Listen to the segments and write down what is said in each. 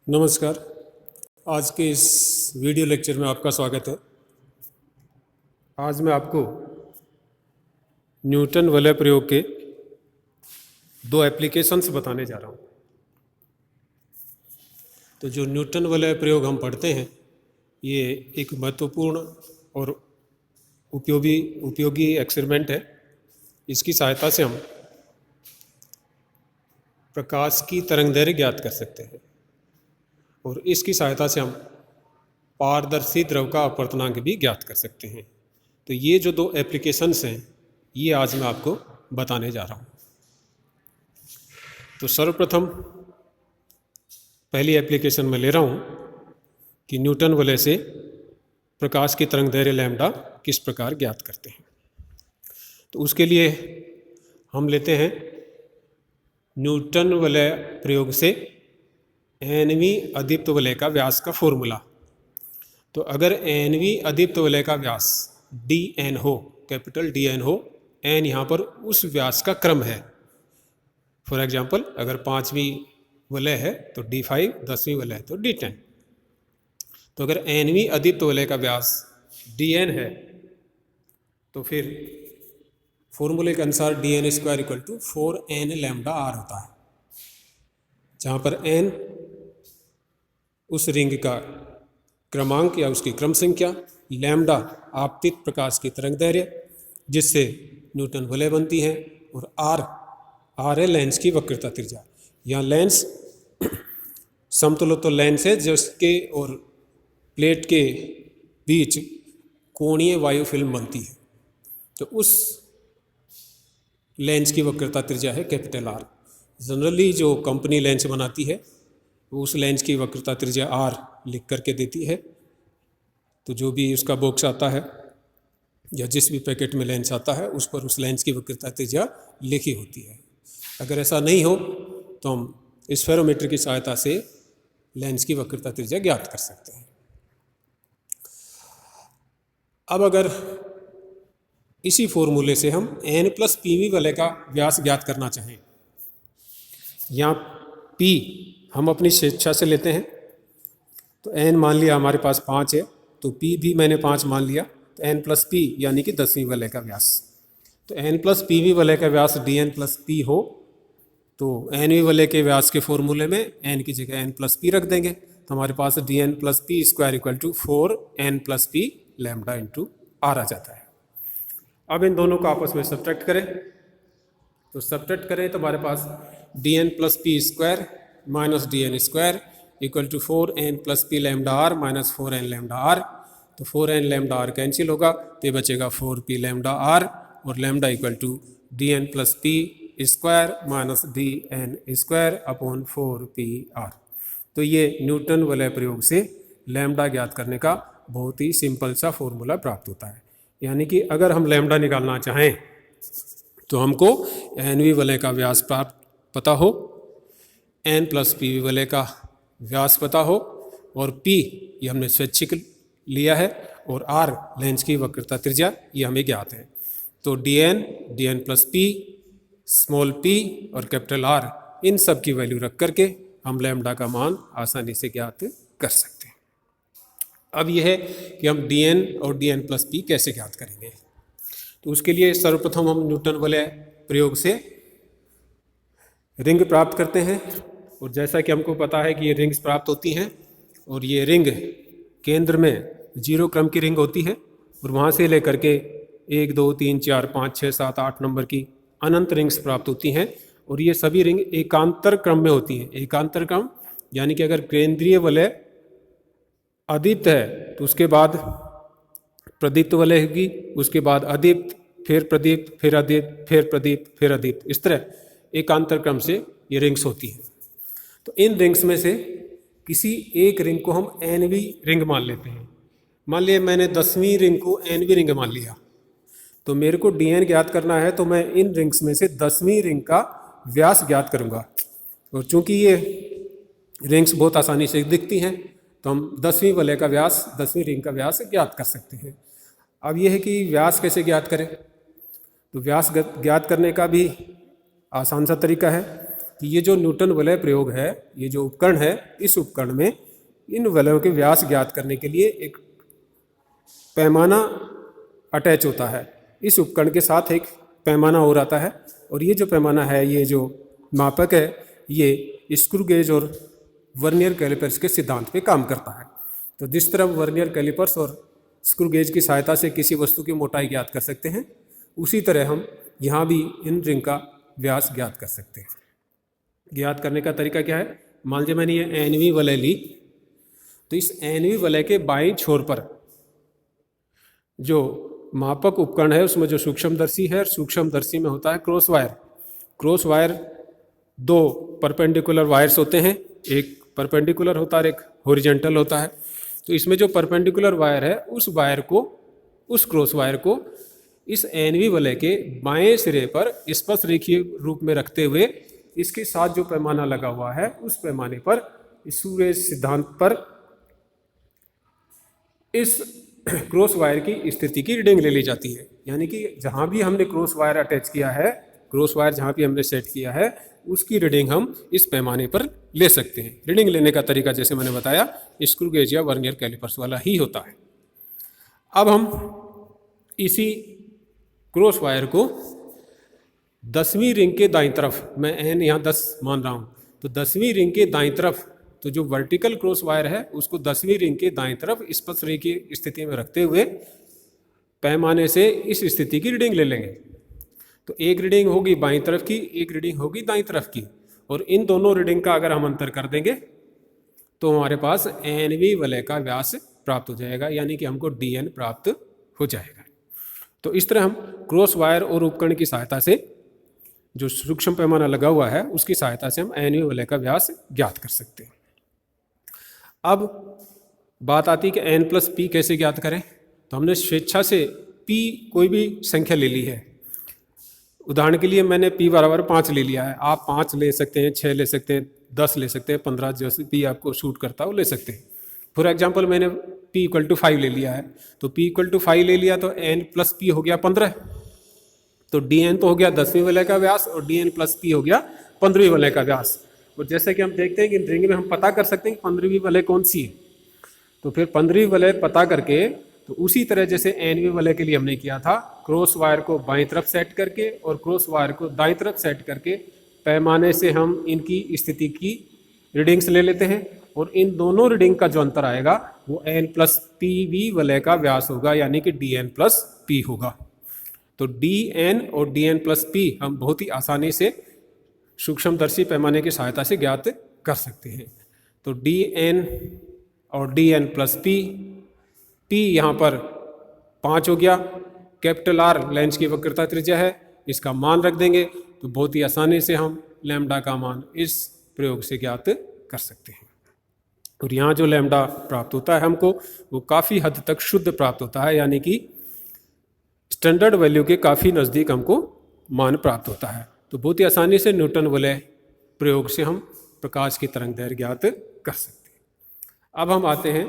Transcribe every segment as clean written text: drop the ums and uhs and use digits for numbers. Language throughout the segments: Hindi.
नमस्कार। आज के इस वीडियो लेक्चर में आपका स्वागत है। आज मैं आपको न्यूटन वलय प्रयोग के दो एप्लीकेशंस बताने जा रहा हूँ। तो जो न्यूटन वलय प्रयोग हम पढ़ते हैं ये एक महत्वपूर्ण और उपयोगी एक्सपेरिमेंट है। इसकी सहायता से हम प्रकाश की तरंगदैर्घ्य ज्ञात कर सकते हैं और इसकी सहायता से हम पारदर्शी द्रव का अपवर्तनांक भी ज्ञात कर सकते हैं। तो ये जो दो एप्लीकेशंस हैं ये आज मैं आपको बताने जा रहा हूँ। तो सर्वप्रथम पहली एप्लीकेशन में ले रहा हूँ कि न्यूटन वलय से प्रकाश की तरंगदैर्घ्य लैम्डा किस प्रकार ज्ञात करते हैं। तो उसके लिए हम लेते हैं न्यूटन वलय प्रयोग से एनवीं अदीप्त वलय का व्यास का फॉर्मूला। तो अगर एनवीं अदीप्त वलय का व्यास डी एन हो, कैपिटल डी एन हो, एन यहाँ पर उस व्यास का क्रम है। फॉर एग्जांपल अगर 5वीं वलय है तो D5, 10वीं वलय है तो D10। तो अगर एनवीं अदीप्त वलय का व्यास Dn है तो फिर फॉर्मूले के अनुसार Dn² = 4n लैम्डा r होता है, जहाँ पर n उस रिंग का क्रमांक या उसकी क्रम संख्या, लैम्डा आपतित प्रकाश की तरंगदैर्घ्य जिससे न्यूटन वलय बनती है, और r है लेंस की वक्रता त्रिज्या। यहाँ लेंस समतुल्य लेंस है जिसके और प्लेट के बीच कोणीय वायु फिल्म बनती है। तो उस लेंस की वक्रता त्रिज्या है कैपिटल R। जनरली जो कंपनी लेंस बनाती है वो उस लेंस की वक्रता त्रिज्या R लिख करके देती है। तो जो भी उसका बॉक्स आता है या जिस भी पैकेट में लेंस आता है उस पर उस लेंस की वक्रता त्रिज्या लिखी होती है। अगर ऐसा नहीं हो तो हम स्फेरोमीटर की सहायता से लेंस की वक्रता त्रिज्या ज्ञात कर सकते हैं। अब अगर इसी फॉर्मूले से हम n+pv वलय का व्यास ज्ञात करना चाहें, यहाँ p हम अपनी स्वेच्छा से लेते हैं। तो n मान लिया हमारे पास 5 है तो p भी मैंने 5 मान लिया। तो n+p यानी कि 10वीं वलय का व्यास। तो n+pv वलय का व्यास dn+p हो तो nवीं वलय के व्यास के फॉर्मूले में n की जगह n+p रख देंगे। तो हमारे पास dn+p² = 4n+p लैम्डा × r आ जाता है। अब इन दोनों को आपस में सब्ट्रैक्ट करें। तो सब्ट्रैक्ट करें तो हमारे पास dn+p² - dn² = 4n+p lambda r - 4n lambda r। तो 4n लैम्डा r कैंसिल होगा तो ये बचेगा 4p लैम्डा r, और लैम्डा = dn+p² - dn² / 4pr। तो ये न्यूटन वलय प्रयोग से लैम्डा ज्ञात करने का बहुत ही सिंपल सा फॉर्मूला प्राप्त होता है। यानी कि अगर हम लैम्डा निकालना चाहें तो हमको एनवीं वलय का व्यास पता हो, n+pv वलय का व्यास पता हो, और p ये हमने स्वैच्छिक लिया है, और r लेंस की वक्रता त्रिज्या ये हमें ज्ञात है। तो dn, dn+p, स्मॉल p और कैपिटल R इन सब की वैल्यू रख करके हम लैम्डा का मान आसानी से ज्ञात कर सकते हैं। अब यह है कि हम dn और dn+p कैसे ज्ञात करेंगे। तो उसके लिए सर्वप्रथम हम न्यूटन वलय प्रयोग से रिंग प्राप्त करते हैं, और जैसा कि हमको पता है कि ये रिंग्स प्राप्त होती हैं, और ये रिंग केंद्र में 0 क्रम की रिंग होती है, और वहाँ से लेकर के 1, 2, 3, 4, 5, 6, 7, 8 नंबर की अनंत रिंग्स प्राप्त होती हैं, और ये सभी रिंग एकांतर क्रम में होती हैं। एकांतर क्रम यानी कि अगर केंद्रीय वलय अदीप्त है तो उसके बाद प्रदीप्त वलय होगी, उसके बाद अदीप्त, फिर प्रदीप्त, फिर अदीप्त, फिर प्रदीप्त, फिर अदीप्त, इस तरह एकांतर क्रम से ये रिंग्स होती हैं। तो इन रिंग्स में से किसी एक रिंग को हम nवीं रिंग मान लेते हैं। मान लिया मैंने 10वीं रिंग को nवीं रिंग मान लिया, तो मेरे को dn ज्ञात करना है तो मैं इन रिंग्स में से 10वीं रिंग का व्यास ज्ञात करूँगा। और चूँकि ये रिंग्स बहुत आसानी से दिखती हैं तो हम 10वीं वलय का व्यास, 10वीं रिंग का व्यास ज्ञात कर सकते हैं। अब यह है कि व्यास कैसे ज्ञात करें। तो व्यास ज्ञात करने का भी आसान सा तरीका है कि ये जो न्यूटन वलय प्रयोग है, ये जो उपकरण है, इस उपकरण में इन वलयों के व्यास ज्ञात करने के लिए एक पैमाना अटैच होता है। इस उपकरण के साथ एक पैमाना और आता है, और ये जो पैमाना है, ये जो मापक है, ये स्क्रू गेज और वर्नियर कैलिपर्स के सिद्धांत पे काम करता है। तो जिस तरह वर्नियर कैलिपर्स और स्क्रू गेज की सहायता से किसी वस्तु की मोटाई ज्ञात कर सकते हैं, उसी तरह हम यहाँ भी इन रिंग का व्यास ज्ञात कर सकते हैं। ज्ञात करने का तरीका क्या है? मान लीजिए मैंने ये एनवी वलय ली, तो इस एनवी वलय के बाईं छोर पर जो मापक उपकरण है उसमें जो सूक्ष्मदर्शी है, सूक्ष्मदर्शी में होता है क्रॉस वायर। क्रॉस वायर दो परपेंडिकुलर वायर्स होते हैं, एक परपेंडिकुलर होता है और एक हॉरिजॉन्टल होता है। तो इसमें जो परपेंडिकुलर वायर है, उस क्रॉस वायर को इस एनवी वलय के बाएं सिरे पर स्पर्श रेखीय रूप में रखते हुए इसके साथ जो पैमाना लगा हुआ है, उस पैमाने पर सूर्य सिद्धांत पर इस क्रॉस वायर की स्थिति की रीडिंग ले ली जाती है। यानी कि जहाँ भी हमने क्रॉस वायर अटैच किया है, क्रॉस वायर जहाँ भी हमने सेट किया है, उसकी रीडिंग हम इस पैमाने पर ले सकते हैं। रीडिंग लेने का तरीका जैसे मैंने बताया स्क्रू गेज या वर्नियर कैलिपर्स वाला ही होता है। अब हम इसी क्रॉस वायर को 10वीं रिंग के दाईं तरफ, मैं एन यहाँ 10 मान रहा हूँ, तो 10वीं रिंग के दाईं तरफ, तो जो वर्टिकल क्रॉस वायर है उसको 10वीं रिंग के दाईं तरफ स्पर्श रेखीय स्थिति में रखते हुए पैमाने से इस स्थिति की रीडिंग ले लेंगे। तो एक रीडिंग होगी बाईं तरफ की, एक रीडिंग होगी दाईं तरफ की, और इन दोनों रीडिंग का अगर हम अंतर कर देंगे तो हमारे पास एनवी वलय का व्यास प्राप्त हो जाएगा, यानी कि हमको डीएन प्राप्त हो जाएगा। तो इस तरह हम क्रॉस वायर और उपकरण की सहायता से, जो सूक्ष्म पैमाना लगा हुआ है उसकी सहायता से हम एनवी वलय का व्यास ज्ञात कर सकते हैं। अब बात आती है कि एन प्लस पी कैसे ज्ञात करें। तो हमने स्वेच्छा से पी कोई भी संख्या ले ली है। उदाहरण के लिए मैंने p बराबर 5 ले लिया है। आप 5 ले सकते हैं, 6 ले सकते हैं, 10 ले सकते हैं, 15, जैसे p आपको शूट करता है वो ले सकते हैं। फॉर एग्जाम्पल मैंने p = 5 ले लिया है, तो p = 5 ले लिया तो n + p हो गया 15। तो dn तो हो गया 10वीं वलय का व्यास और dn + p हो गया 15वीं वलय का व्यास। और जैसे कि हम देखते हैं कि रिंग में हम पता कर सकते हैं कि 15वीं वलय कौन सी है, तो फिर 15वीं वलय पता करके, तो उसी तरह जैसे एनवी वलय के लिए हमने किया था, क्रॉस वायर को बाईं तरफ सेट करके और क्रॉस वायर को दाईं तरफ सेट करके पैमाने से हम इनकी स्थिति की रीडिंग्स ले लेते हैं, और इन दोनों रीडिंग का जो अंतर आएगा वो n + pv वलय का व्यास होगा, यानी कि dn + p होगा। तो dn और dn + p हम बहुत ही आसानी से सूक्ष्मदर्शी पैमाने की सहायता से ज्ञात कर सकते हैं। तो dn और dn + p, p यहाँ पर 5 हो गया, कैपिटल R लेंस की वक्रता त्रिज्या है, इसका मान रख देंगे तो बहुत ही आसानी से हम लैम्डा का मान इस प्रयोग से ज्ञात कर सकते हैं। और यहाँ जो लैम्डा प्राप्त होता है हमको, वो काफ़ी हद तक शुद्ध प्राप्त होता है, यानी कि स्टैंडर्ड वैल्यू के काफ़ी नज़दीक हमको मान प्राप्त होता है। तो बहुत ही आसानी से न्यूटन वलय प्रयोग से हम प्रकाश की तरंग दैर्घ्य ज्ञात कर सकते हैं। अब हम आते हैं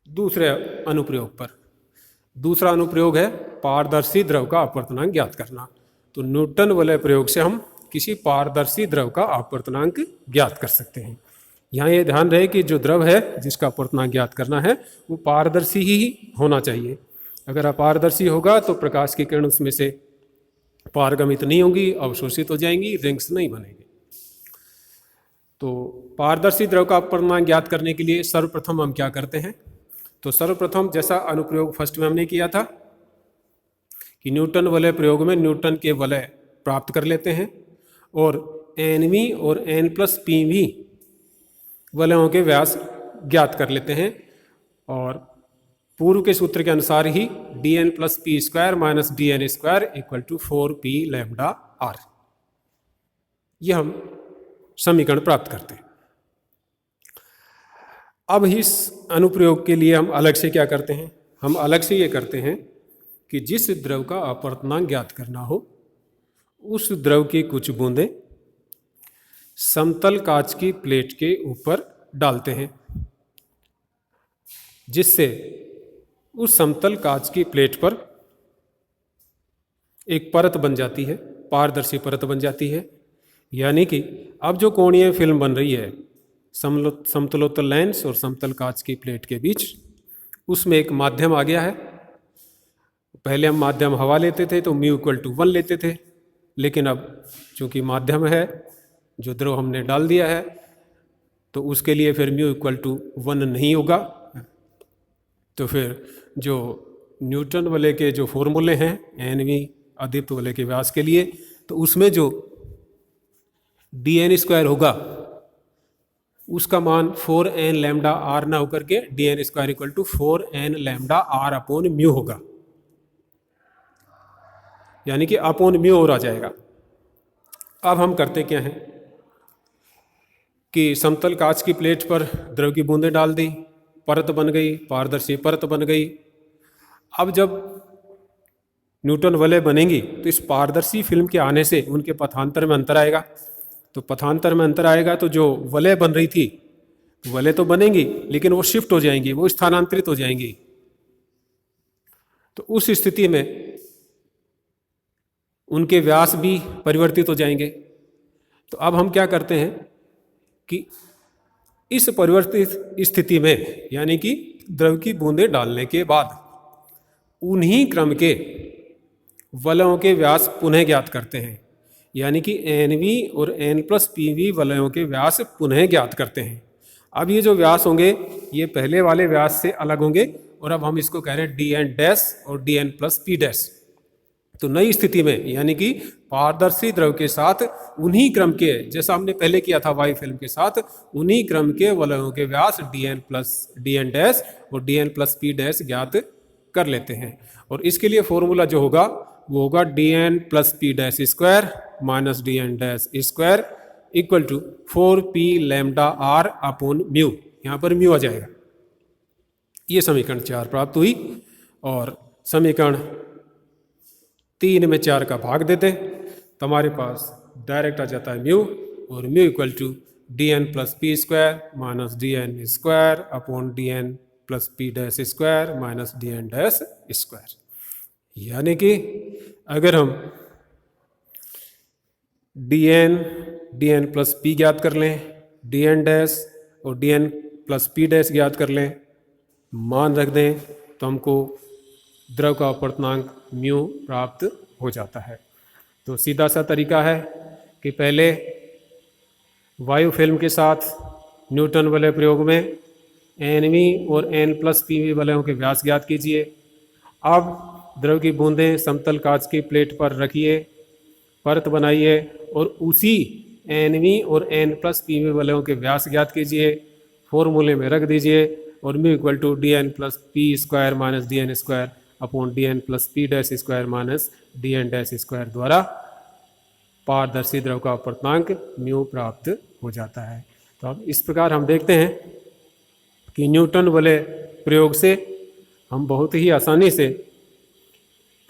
दूसरे अनुप्रयोग पर। दूसरा अनुप्रयोग है पारदर्शी द्रव का अपवर्तनांक ज्ञात करना। तो न्यूटन वलय प्रयोग से हम किसी पारदर्शी द्रव का अपवर्तनांक ज्ञात कर सकते हैं। यहाँ ये ध्यान रहे कि जो द्रव है जिसका अपवर्तनांक ज्ञात करना है वो पारदर्शी ही होना चाहिए। अगर अपारदर्शी होगा तो प्रकाश की किरण उसमें से पारगमित नहीं होंगी, अवशोषित हो जाएंगी, रिंग्स नहीं बनेंगे। तो पारदर्शी द्रव का अपवर्तनांक ज्ञात करने के लिए सर्वप्रथम हम क्या करते हैं, तो सर्वप्रथम जैसा अनुप्रयोग फर्स्ट में हमने किया था कि न्यूटन वलय प्रयोग में न्यूटन के वलय प्राप्त कर लेते हैं और एनवी और n + pv वलयों के व्यास ज्ञात कर लेते हैं, और पूर्व के सूत्र के अनुसार ही dn + p² - dn² = 4p λr, यह हम समीकरण प्राप्त करते हैं। अब इस अनुप्रयोग के लिए हम अलग से क्या करते हैं, हम अलग से ये करते हैं कि जिस द्रव का अपवर्तनांक ज्ञात करना हो उस द्रव की कुछ बूंदें समतल कांच की प्लेट के ऊपर डालते हैं, जिससे उस समतल कांच की प्लेट पर एक परत बन जाती है, पारदर्शी परत बन जाती है। यानी कि अब जो कोणीय फिल्म बन रही है समतलोत्तल लेंस और समतल कांच की प्लेट के बीच, उसमें एक माध्यम आ गया है। पहले हम माध्यम हवा लेते थे तो म्यू इक्वल टू 1 लेते थे, लेकिन अब चूंकि माध्यम है जो द्रव हमने डाल दिया है तो उसके लिए फिर म्यू इक्वल टू 1 नहीं होगा। तो फिर जो न्यूटन वलय के जो फॉर्मूले हैं एनवी अदीप्त वलय के व्यास के लिए, तो उसमें जो dn² होगा उसका मान 4n लैम्डा आर ना होकर के dn² equal to 4n lambda R upon mu होगा, यानी कि अपॉन म्यू और आ जाएगा। अब हम करते क्या हैं कि समतल कांच की प्लेट पर द्रव की बूंदें डाल दी, परत बन गई, पारदर्शी परत बन गई। अब जब न्यूटन वलय बनेंगी तो इस पारदर्शी फिल्म के आने से उनके पथांतर में अंतर आएगा। तो पथांतर में अंतर आएगा तो जो वलय बन रही थी, वलय तो बनेंगी लेकिन वो शिफ्ट हो जाएंगी, वो स्थानांतरित हो जाएंगी। तो उस स्थिति में उनके व्यास भी परिवर्तित हो जाएंगे। तो अब हम क्या करते हैं कि इस परिवर्तित स्थिति में, यानी कि द्रव की बूंदें डालने के बाद उन्हीं क्रम के वलयों के व्यास पुनः ज्ञात करते हैं, यानी कि NV और N+PV वलयों के व्यास पुनः ज्ञात करते हैं। अब ये जो व्यास होंगे ये पहले वाले व्यास से अलग होंगे और अब हम इसको कह रहे हैं dn' और dn+P'। तो नई स्थिति में, यानी कि पारदर्शी द्रव के साथ उन्हीं क्रम के, जैसा हमने पहले किया था वायु फिल्म के साथ, उन्हीं क्रम के वलयों के व्यास dn' और dn+P' ज्ञात कर लेते हैं। और इसके लिए फॉर्मूला जो होगा वो होगा dn+P' minus dn' equal to 4p lambda R upon mu. यहाँ पर म्यू आ जाएगा। ये समीकरण 4 प्राप्त हुई और समीकरण 3 में 4 का भाग देते तो हमारे पास डायरेक्ट आ जाता है म्यू, और mu equal to dn+P² minus dn² upon dn+P' minus dn'²। यानी कि अगर हम dn+P ज्ञात कर लें, dn' और dn+P' ज्ञात कर लें, मान रख दें, तो हमको द्रव का अपवर्तनांक म्यू प्राप्त हो जाता है। तो सीधा सा तरीका है कि पहले वायु फिल्म के साथ न्यूटन वलय प्रयोग में NV और N+PV वलयों के व्यास ज्ञात कीजिए। अब द्रव की बूंदें समतल कांच की प्लेट पर रखिए, परत बनाइए और उसी NV और N+PV वलयों के व्यास ज्ञात कीजिए, फॉर्मूले में रख दीजिए और mu equal to dn+P² minus dn² upon dn+P' minus dn' द्वारा पारदर्शी द्रव का अपवर्तनांक म्यू प्राप्त हो जाता है। तो अब इस प्रकार हम देखते हैं कि न्यूटन वलय प्रयोग से हम बहुत ही आसानी से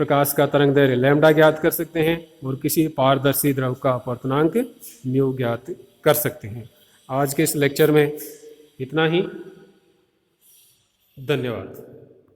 प्रकाश का तरंग दैर्घ्य लैम्डा ज्ञात कर सकते हैं और किसी पारदर्शी द्रव का अपवर्तनांक म्यू ज्ञात कर सकते हैं। आज के इस लेक्चर में इतना ही। धन्यवाद।